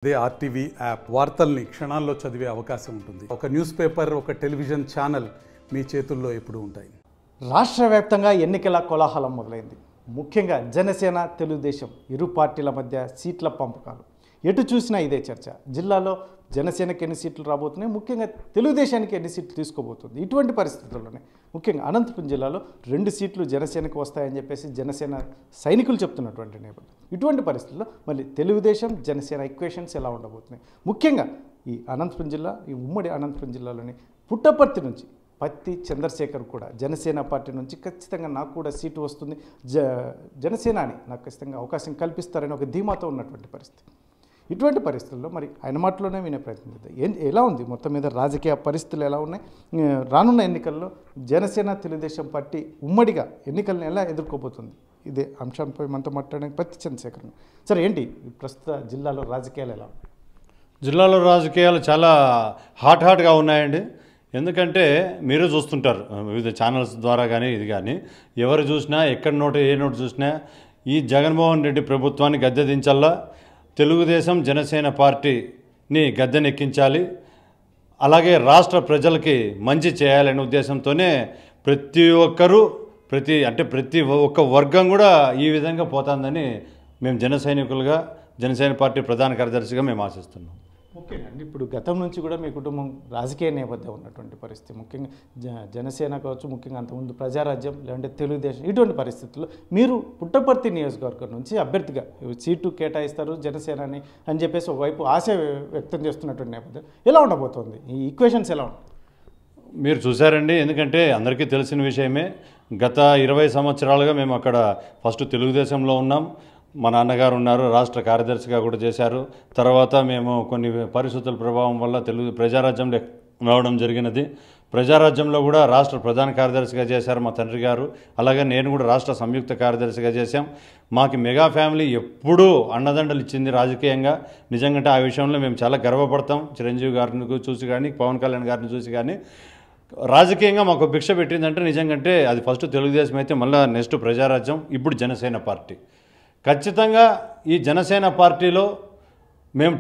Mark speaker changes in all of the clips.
Speaker 1: అదే RTV app వార్తల్ని క్షణాల్లో చదివే అవకాశం ఉంటుంది. ఒక న్యూస్ పేపర్, ఒక టెలివిజన్ ఛానల్ మీ చేతుల్లో ఎప్పుడూ ఉంటాయి.
Speaker 2: రాష్ట్ర వ్యాప్తంగా ఎన్నికల కోలాహలం మొదలైంది. ముఖ్యంగా జనసేన, తెలుగుదేశం ఇరు పార్టీల మధ్య సీట్ల పంపకాలు. ఎటు చూసినా ఇదే చర్చ. జిల్లాలో జనసేనకి ఎన్ని సీట్లు రాబోతున్నాయి, ముఖ్యంగా తెలుగుదేశానికి ఎన్ని సీట్లు తీసుకోబోతుంది. ఇటువంటి పరిస్థితుల్లోనే ముఖ్యంగా అనంతపురం జిల్లాలో 2 సీట్లు జనసేనకు వస్తాయని చెప్పేసి జనసేన సైనికులు చెప్తున్నటువంటి నేపథ్యం. ఇటువంటి పరిస్థితుల్లో మళ్ళీ తెలుగుదేశం, జనసేన ఈక్వేషన్స్ ఎలా ఉండబోతున్నాయి. ముఖ్యంగా ఈ అనంతపురం జిల్లా, ఈ ఉమ్మడి అనంతపురం జిల్లాలోని పుట్టపర్తి నుంచి పత్తి చంద్రశేఖర్ కూడా జనసేన పార్టీ నుంచి ఖచ్చితంగా నాకు కూడా సీటు వస్తుంది, జనసేన అని నాకు ఖచ్చితంగా అవకాశం కల్పిస్తారని ఒక ధీమాతో ఉన్నటువంటి పరిస్థితి. ఇటువంటి పరిస్థితుల్లో మరి ఆయన మాటలోనే వినే ప్రయత్నం చేద్దాం. ఎలా ఉంది మొత్తం మీద రాజకీయ పరిస్థితులు ఎలా ఉన్నాయి, రానున్న ఎన్నికల్లో జనసేన, తెలుగుదేశం పార్టీ ఉమ్మడిగా ఎన్నికలను ఎలా ఎదుర్కోబోతుంది, ఇదే అంశంపై మనతో మాట్లాడడానికి పత్తి చంద్రశేఖర్. సరే, ఏంటి ప్రస్తుత జిల్లాలో రాజకీయాలు ఎలా ఉన్నాయి?
Speaker 3: జిల్లాలో రాజకీయాలు చాలా హాట్గా ఉన్నాయండి. ఎందుకంటే మీరు చూస్తుంటారు వివిధ ఛానల్స్ ద్వారా కానీ ఇది కానీ, ఎవరు చూసినా ఎక్కడ ఏ నోటు చూసినా ఈ జగన్మోహన్ రెడ్డి ప్రభుత్వాన్ని గద్దె దించాలా, తెలుగుదేశం జనసేన పార్టీని గద్దెనెక్కించాలి, అలాగే రాష్ట్ర ప్రజలకి మంచి చేయాలనే ఉద్దేశంతోనే ప్రతి ఒక్క వర్గం కూడా ఈ విధంగా పోతుందని మేము జనసేన పార్టీ ప్రధాన కార్యదర్శిగా మేము ఆశిస్తున్నాం.
Speaker 2: ఓకే అండి, ఇప్పుడు గతం నుంచి కూడా మీ కుటుంబం రాజకీయ నేపథ్యం ఉన్నటువంటి పరిస్థితి, ముఖ్యంగా జనసేన కావచ్చు, ముఖ్యంగా అంతకుముందు ప్రజారాజ్యం లేదంటే తెలుగుదేశం, ఇటువంటి పరిస్థితుల్లో మీరు పుట్టపర్తి నియోజకవర్గం నుంచి అభ్యర్థిగా సీటు కేటాయిస్తారు జనసేనని అని చెప్పేసి ఒకవైపు ఆశ వ్యక్తం చేస్తున్నటువంటి నేపథ్యం ఎలా ఉండబోతోంది, ఈ ఈక్వేషన్స్ ఎలా ఉంటాయి?
Speaker 3: మీరు చూసారండి, ఎందుకంటే అందరికీ తెలిసిన విషయమే. గత 20 సంవత్సరాలుగా మేము అక్కడ ఫస్ట్ తెలుగుదేశంలో ఉన్నాం. మా నాన్నగారు ఉన్నారు, రాష్ట్ర కార్యదర్శిగా కూడా చేశారు. తర్వాత మేము కొన్ని పరిస్థితుల ప్రభావం వల్ల ప్రజారాజ్యంలో రావడం జరిగినది. ప్రజారాజ్యంలో కూడా రాష్ట్ర ప్రధాన కార్యదర్శిగా చేశారు మా తండ్రి గారు. అలాగే నేను కూడా రాష్ట్ర సంయుక్త కార్యదర్శిగా చేశాం. మాకు మెగా ఫ్యామిలీ ఎప్పుడూ అండదండలు ఇచ్చింది రాజకీయంగా. నిజంగా ఆ విషయంలో మేము చాలా గర్వపడతాం. చిరంజీవి గారిని చూసి కానీ, పవన్ కళ్యాణ్ గారిని చూసి కానీ, రాజకీయంగా మాకు భిక్ష పెట్టిందంటే నిజంగా అది ఫస్ట్ తెలుగుదేశం అయితే మళ్ళీ నెక్స్ట్ ప్రజారాజ్యం, ఇప్పుడు జనసేన పార్టీ. ఖచ్చితంగా ఈ జనసేన పార్టీలో మేము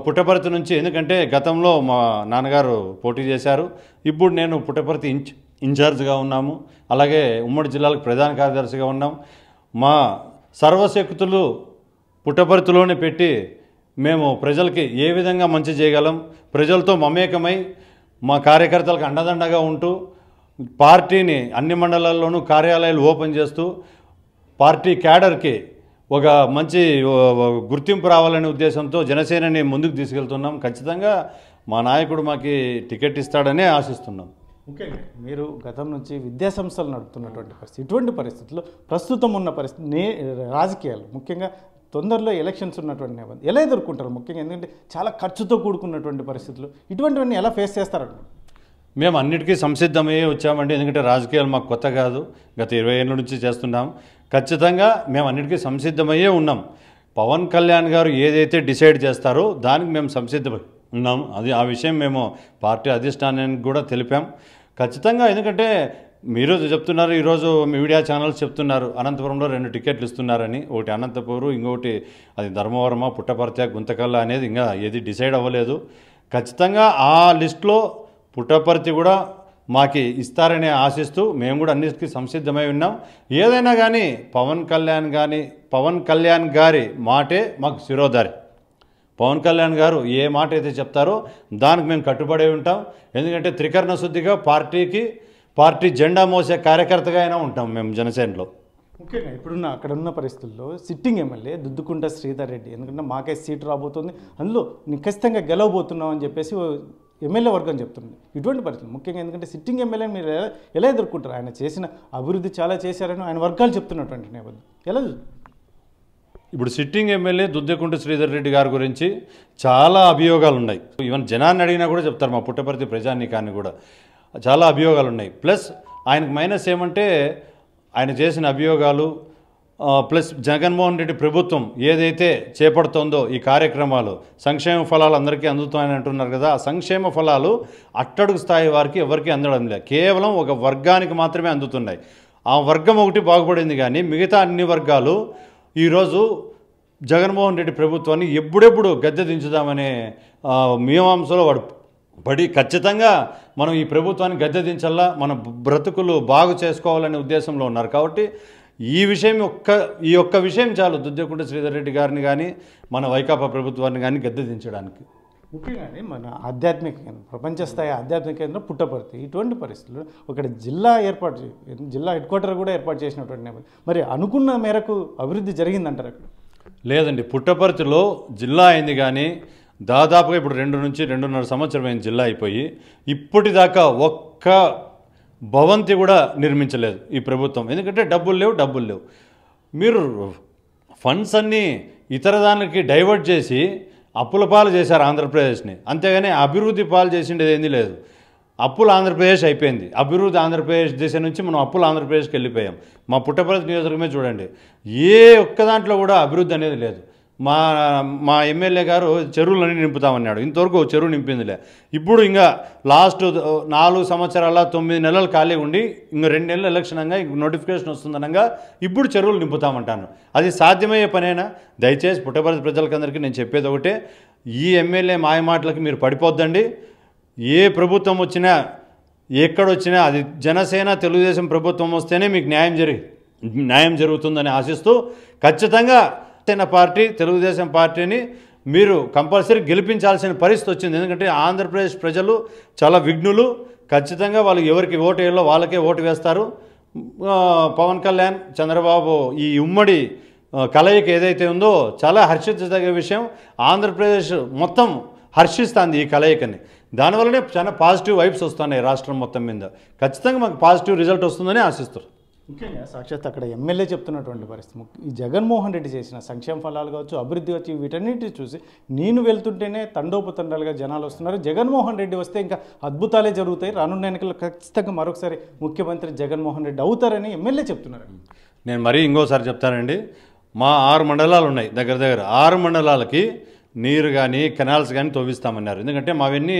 Speaker 3: పుట్టపర్తి నుంచి, ఎందుకంటే గతంలో మా నాన్నగారు పోటీ చేశారు, ఇప్పుడు నేను పుట్టపర్తి ఇన్ఛార్జ్గా ఉన్నాము. అలాగే ఉమ్మడి జిల్లాలకు ప్రధాన కార్యదర్శిగా ఉన్నాం. మా సర్వశక్తులు పుట్టపర్తిలోనే పెట్టి మేము ప్రజలకి ఏ విధంగా మంచి చేయగలం, ప్రజలతో మమేకమై మా కార్యకర్తలకు అండదండగా ఉంటూ పార్టీని అన్ని మండలాల్లోనూ కార్యాలయాలు ఓపెన్ చేస్తూ పార్టీ క్యాడర్కి ఒక మంచి గుర్తింపు రావాలనే ఉద్దేశంతో జనసేనని ముందుకు తీసుకెళ్తున్నాం. ఖచ్చితంగా మా నాయకుడు మాకు టికెట్ ఇస్తాడనే ఆశిస్తున్నాం.
Speaker 2: ఓకే, మీరు గతం నుంచి విద్యాసంస్థలు నడుపుతున్నటువంటి పరిస్థితి, ఇటువంటి పరిస్థితుల్లో ప్రస్తుతం ఉన్న పరిస్థితి రాజకీయాలు, ముఖ్యంగా తొందరలో ఎలక్షన్స్ ఉన్నటువంటి నేపథ్యం ఎలా ఎదుర్కొంటారు? ముఖ్యంగా ఎందుకంటే చాలా ఖర్చుతో కూడుకున్నటువంటి పరిస్థితులు, ఇటువంటివన్నీ ఎలా ఫేస్ చేస్తారండి?
Speaker 3: మేము అన్నిటికీ సంసిద్ధమయ్యే వచ్చామండి. ఎందుకంటే రాజకీయాలు మాకు కొత్త కాదు, గత 20 ఏళ్ళ నుంచి చేస్తున్నాం. ఖచ్చితంగా మేము అన్నిటికీ సంసిద్ధమయ్యే ఉన్నాం. పవన్ కళ్యాణ్ గారు ఏదైతే డిసైడ్ చేస్తారో దానికి మేము సంసిద్ధమై ఉన్నాం. ఆ విషయం మేము పార్టీ అధిష్టానానికి కూడా తెలిపాం. ఖచ్చితంగా, ఎందుకంటే మీరు చెప్తున్నారు, ఈరోజు మీడియా ఛానల్స్ చెప్తున్నారు అనంతపురంలో 2 టికెట్లు ఇస్తున్నారని. ఒకటి అనంతపురం, ఇంకొకటి అది ధర్మవరమా, పుట్టపర్తి, గుంతకల్ల అనేది ఇంకా ఏది డిసైడ్ అవ్వలేదు. ఖచ్చితంగా ఆ లిస్టులో పుట్టపర్తి కూడా మాకు ఇస్తారని ఆశిస్తూ మేము కూడా అన్నిటికీ సంసిద్ధమై ఉన్నాం. ఏదైనా కానీ పవన్ కళ్యాణ్ గారి మాటే మాకు శిరోధారి. పవన్ కళ్యాణ్ గారు ఏ మాట అయితే చెప్తారో దానికి మేము కట్టుబడి ఉంటాం. ఎందుకంటే త్రికరణ శుద్ధిగా పార్టీ జెండా మోసే కార్యకర్తగా అయినా ఉంటాం మేము జనసేనలో.
Speaker 2: ముఖ్యంగా ఇప్పుడున్న అక్కడున్న పరిస్థితుల్లో సిట్టింగ్ ఎమ్మెల్యే దుద్దుకుంట శ్రీధర్ రెడ్డి, ఎందుకంటే మాకే సీటు రాబోతుంది, అందులో నేను ఖచ్చితంగా గెలవబోతున్నాం అని చెప్పేసి ఎమ్మెల్యే వర్గం చెప్తుంది. ఇటువంటి పరిస్థితులు ముఖ్యంగా ఎందుకంటే సిట్టింగ్ ఎమ్మెల్యేని మీరు ఎలా ఎదుర్కొంటారు? ఆయన చేసిన అభివృద్ధి చాలా చేశారని ఆయన వర్గాలు చెప్తున్నటువంటి నేపథ్యం ఎలా?
Speaker 3: ఇప్పుడు సిట్టింగ్ ఎమ్మెల్యే దుద్దకుంట శ్రీధర్ రెడ్డి గారి గురించి చాలా అభియోగాలు ఉన్నాయి. ఈవెన్ జనాన్ని అడిగినా కూడా చెప్తారు, మా పుట్టపర్తి ప్రజానీకాన్ని కూడా చాలా అభియోగాలు ఉన్నాయి. ప్లస్ ఆయనకు మైనస్ ఏమంటే ఆయన చేసిన అభియోగాలు ప్లస్ జగన్మోహన్ రెడ్డి ప్రభుత్వం ఏదైతే చేపడుతోందో ఈ కార్యక్రమాలు, సంక్షేమ ఫలాలు అందరికీ అందుతాయని అంటున్నారు కదా, ఆ సంక్షేమ ఫలాలు అట్టడుగు స్థాయి వారికి ఎవరికీ అందడం లేదు, కేవలం ఒక వర్గానికి మాత్రమే అందుతున్నాయి. ఆ వర్గం ఒకటి బాగుపడింది, కానీ మిగతా అన్ని వర్గాలు ఈరోజు జగన్మోహన్ రెడ్డి ప్రభుత్వాన్ని ఎప్పుడెప్పుడు గద్దె దించుదామనే మీమాంసలో వాడు పడి ఖచ్చితంగా మనం ఈ ప్రభుత్వాన్ని గద్దె దించాలా, మన బ్రతుకులు బాగు చేసుకోవాలనే ఉద్దేశంలో ఉన్నారు. కాబట్టి ఈ ఒక్క విషయం చాలు దుద్దెకుంట శ్రీధర్ రెడ్డి గారిని కానీ మన వైకాపా ప్రభుత్వాన్ని కానీ గద్దె దించడానికి.
Speaker 2: ముఖ్యంగా మన ఆధ్యాత్మిక కేంద్రం, ప్రపంచ స్థాయి ఆధ్యాత్మిక కేంద్రం పుట్టపర్తి. ఇటువంటి పరిస్థితుల్లో ఒకటి జిల్లా హెడ్ క్వార్టర్ కూడా ఏర్పాటు చేసినటువంటి నేపథ్యం, మరి అనుకున్న మేరకు అభివృద్ధి జరిగిందంటారు అక్కడ?
Speaker 3: లేదండి, పుట్టపర్తిలో జిల్లా అయింది కానీ దాదాపుగా ఇప్పుడు 2 నుంచి 2.5 సంవత్సరం అయింది జిల్లా అయిపోయి. ఇప్పటిదాకా ఒక్క భవంతి కూడా నిర్మించలేదు ఈ ప్రభుత్వం. ఎందుకంటే డబ్బులు లేవు. మీరు ఫండ్స్ అన్నీ ఇతర దానికి డైవర్ట్ చేసి అప్పుల పాలు చేశారు ఆంధ్రప్రదేశ్ని, అంతేగాని అభివృద్ధి పాలు చేసిండేది ఏంది లేదు. అప్పులు ఆంధ్రప్రదేశ్ అయిపోయింది, అభివృద్ధి ఆంధ్రప్రదేశ్ దిశ నుంచి మనం అప్పులు ఆంధ్రప్రదేశ్కి వెళ్ళిపోయాం. మా పుట్టపర్తి నియోజకవర్గమే చూడండి, ఏ ఒక్క దాంట్లో కూడా అభివృద్ధి అనేది లేదు. మా ఎమ్మెల్యే గారు చెరువులన్నీ నింపుతామన్నాడు, ఇంతవరకు చెరువు నింపిందిలే. ఇప్పుడు ఇంకా లాస్ట్ 4 సంవత్సరాల 9 నెలలు ఖాళీ ఉండి ఇంకా 2 నెలలు ఎలక్షన్ అనగా ఇంక నోటిఫికేషన్ వస్తుందనగా ఇప్పుడు చెరువులు నింపుతామంటాను. అది సాధ్యమయ్యే పనేనా? దయచేసి పుట్టపర్తి ప్రజలకందరికీ నేను చెప్పేది ఒకటే, ఈ ఎమ్మెల్యే మాయ మాటలకి మీరు పడిపోద్దండి. ఏ ప్రభుత్వం వచ్చినా ఎక్కడొచ్చినా అది జనసేన తెలుగుదేశం ప్రభుత్వం వస్తేనే మీకు న్యాయం జరుగుతుందని ఆశిస్తూ ఖచ్చితంగా తెలుగుదేశం పార్టీని మీరు కంపల్సరీ గెలిపించాల్సిన పరిస్థితి వచ్చింది. ఎందుకంటే ఆంధ్రప్రదేశ్ ప్రజలు చాలా విఘ్నులు, ఖచ్చితంగా వాళ్ళు ఎవరికి ఓటు వేయాలో వాళ్ళకే ఓటు వేస్తారు. పవన్ కళ్యాణ్, చంద్రబాబు ఈ ఉమ్మడి కలయిక ఏదైతే ఉందో చాలా హర్షించదగ్గ విషయం. ఆంధ్రప్రదేశ్ మొత్తం హర్షిస్తుంది ఈ కలయికని. దానివల్లనే చాలా పాజిటివ్ వైబ్స్ వస్తున్నాయి రాష్ట్రం మొత్తం మీద. ఖచ్చితంగా మాకు పాజిటివ్ రిజల్ట్ వస్తుందని ఆశిస్తారు.
Speaker 2: ముఖ్యంగా సాక్షాత్ అక్కడ ఎమ్మెల్యే చెప్తున్నటువంటి పరిస్థితి, ఈ జగన్మోహన్ రెడ్డి చేసిన సంక్షేమ ఫలాలు కావచ్చు, అభివృద్ధి కావచ్చు, వీటన్నిటి చూసి నేను వెళ్తుంటేనే తండోపతండాలుగా జనాలు వస్తున్నారు. జగన్మోహన్ రెడ్డి వస్తే ఇంకా అద్భుతాలే జరుగుతాయి, రానున్న ఎన్నికల్లో ఖచ్చితంగా మరొకసారి ముఖ్యమంత్రి జగన్మోహన్ రెడ్డి అవుతారని ఎమ్మెల్యే చెప్తున్నారు.
Speaker 3: నేను మరీ ఇంకోసారి చెప్తానండి, మా 6 మండలాలు ఉన్నాయి, దగ్గర 6 మండలాలకి నీరు కానీ కెనాల్స్ కానీ తవ్విస్తామన్నారు. ఎందుకంటే మావన్నీ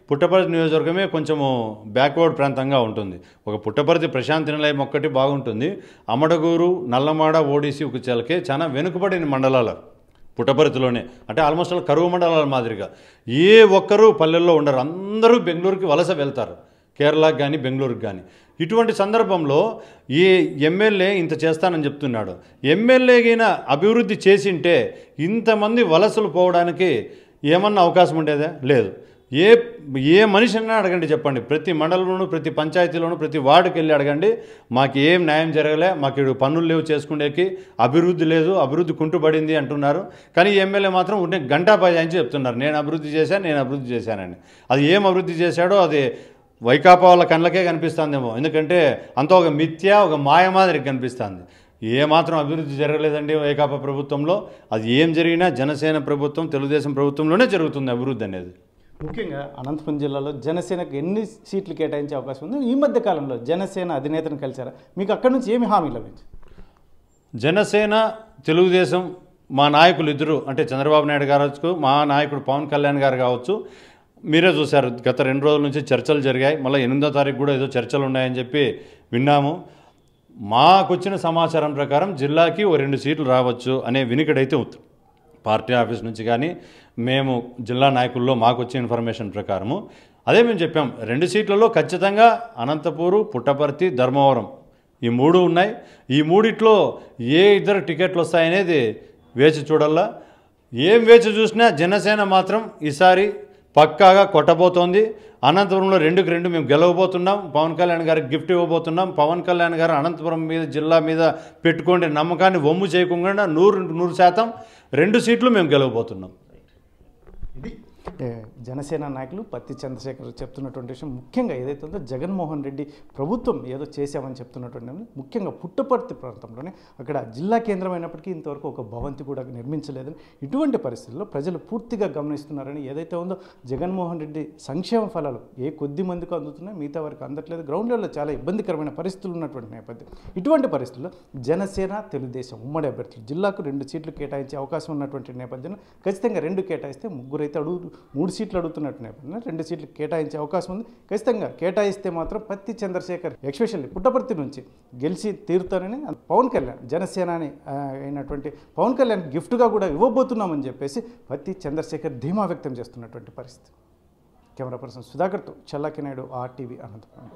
Speaker 3: పుట్టపర్తి నియోజకవర్గమే కొంచెము బ్యాక్వర్డ్ ప్రాంతంగా ఉంటుంది. ఒక పుట్టపర్తి ప్రశాంతి నిలయం ఒక్కటి బాగుంటుంది, అమడగూరు, నల్లమాడ, ఓడిసి, ఉకుచలకే చాలా వెనుకబడిన మండలాలు పుట్టపర్తిలోనే. అంటే ఆల్మోస్ట్ కరువు మండలాల మాదిరిగా ఏ ఒక్కరూ పల్లెల్లో ఉండరు, అందరూ బెంగళూరుకి వలస వెళ్తారు, కేరళకి కానీ బెంగళూరుకి కానీ. ఇటువంటి సందర్భంలో ఈ ఎమ్మెల్యే ఇంత చేస్తానని చెప్తున్నాడు. ఎమ్మెల్యేగిన అభివృద్ధి చేసింటే ఇంతమంది వలసలు పోవడానికి ఏమన్నా అవకాశం ఉండేదా? లేదు. ఏ మనిషిని అడగండి చెప్పండి, ప్రతి మండలంలోనూ, ప్రతి పంచాయతీలోనూ, ప్రతి వార్డుకి వెళ్ళి అడగండి, మాకు ఏం న్యాయం జరగలే, మాకు ఇక్కడ పనులు లేవు చేసుకునేకి, అభివృద్ధి లేదు, అభివృద్ధి కుంటుపడింది అంటున్నారు. కానీ ఈ ఎమ్మెల్యే మాత్రం ఉంటే గంటా పైంచి చెప్తున్నారు నేను అభివృద్ధి చేశానని. అది ఏం అభివృద్ధి చేశాడో అది వైకాపా వాళ్ళ కళ్ళకే కనిపిస్తుందేమో, ఎందుకంటే అంత ఒక మిథ్య, ఒక మాయ మాదిరి కనిపిస్తుంది. ఏమాత్రం అభివృద్ధి జరగలేదండి వైకాపా ప్రభుత్వంలో. అది ఏం జరిగినా జనసేన ప్రభుత్వం, తెలుగుదేశం ప్రభుత్వంలోనే జరుగుతుంది అభివృద్ధి అనేది.
Speaker 2: ముఖ్యంగా అనంతపురం జిల్లాలో జనసేనకు ఎన్ని సీట్లు కేటాయించే అవకాశం ఉంది? ఈ మధ్య కాలంలో జనసేన అధినేతను కలిశారా? మీకు అక్కడి నుంచి ఏమి హామీ లభించింది?
Speaker 3: జనసేన, తెలుగుదేశం మా నాయకులు ఇద్దరు, అంటే చంద్రబాబు నాయుడు గారు, మా నాయకుడు పవన్ కళ్యాణ్ గారు కావచ్చు, మీరే చూశారు గత 2 రోజుల నుంచి చర్చలు జరిగాయి. మళ్ళీ 8వ తారీఖు కూడా ఏదో చర్చలు ఉన్నాయని చెప్పి విన్నాము. మాకు వచ్చిన సమాచారం ప్రకారం జిల్లాకి 2 సీట్లు రావచ్చు అనే వినికిడైతే ఉంది పార్టీ ఆఫీస్ నుంచి. కానీ మేము జిల్లా నాయకుల్లో మాకు వచ్చిన ఇన్ఫర్మేషన్ ప్రకారము అదే మేము చెప్పాం, 2 సీట్లలో ఖచ్చితంగా అనంతపూరు, పుట్టపర్తి, ధర్మవరం ఈ 3 ఉన్నాయి. ఈ 3 ఏ 2 టికెట్లు వస్తాయనేది వేచి చూడాలా. ఏం వేచి చూసినా జనసేన మాత్రం ఈసారి పక్కాగా కొట్టబోతోంది. అనంతపురంలో 2కి 2 మేము గెలవబోతున్నాం. పవన్ కళ్యాణ్ గారికి గిఫ్ట్ ఇవ్వబోతున్నాం. పవన్ కళ్యాణ్ గారు అనంతపురం మీద, జిల్లా మీద పెట్టుకునే నమ్మకాన్ని వమ్ము చేయకుండా 100% 2 సీట్లు మేము గెలవబోతున్నాం.
Speaker 2: ఇది జనసేన నాయకులు పత్తి చంద్రశేఖర్ చెప్తున్నటువంటి విషయం. ముఖ్యంగా ఏదైతే ఉందో జగన్మోహన్ రెడ్డి ప్రభుత్వం ఏదో చేశామని చెప్తున్నటువంటి, ముఖ్యంగా పుట్టపర్తి ప్రాంతంలోనే అక్కడ జిల్లా కేంద్రం అయినప్పటికీ ఇంతవరకు ఒక భవంతి కూడా నిర్మించలేదని, ఇటువంటి పరిస్థితుల్లో ప్రజలు పూర్తిగా గమనిస్తున్నారని, ఏదైతే ఉందో జగన్మోహన్ రెడ్డి సంక్షేమ ఫలాలు ఏ కొద్ది మందికి అందుతున్నాయి, మిగతా వరకు అందట్లేదు, గ్రౌండ్ లెవెల్లో చాలా ఇబ్బందికరమైన పరిస్థితులు ఉన్నటువంటి నేపథ్యం. ఇటువంటి పరిస్థితుల్లో జనసేన, తెలుగుదేశం ఉమ్మడి అభ్యర్థులు జిల్లాకు 2 సీట్లు కేటాయించే అవకాశం ఉన్నటువంటి నేపథ్యంలో ఖచ్చితంగా 2 కేటాయిస్తే 3 అయితే 3 సీట్లు అడుగుతున్నట్టు నేపథ్యంలో 2 సీట్లు కేటాయించే అవకాశం ఉంది. ఖచ్చితంగా కేటాయిస్తే మాత్రం పత్తి చంద్రశేఖర్ ఎస్పెషల్లీ పుట్టపర్తి నుంచి గెలిచి తీరుతారని పవన్ కళ్యాణ్ జనసేనాని అయినటువంటి పవన్ కళ్యాణ్ గిఫ్ట్గా కూడా ఇవ్వబోతున్నామని చెప్పేసి పత్తి చంద్రశేఖర్ ధీమా వ్యక్తం చేస్తున్నటువంటి పరిస్థితి. కెమెరా పర్సన్ సుధాకర్తో చల్లాకి నాయుడు, RTV అనంతపురం.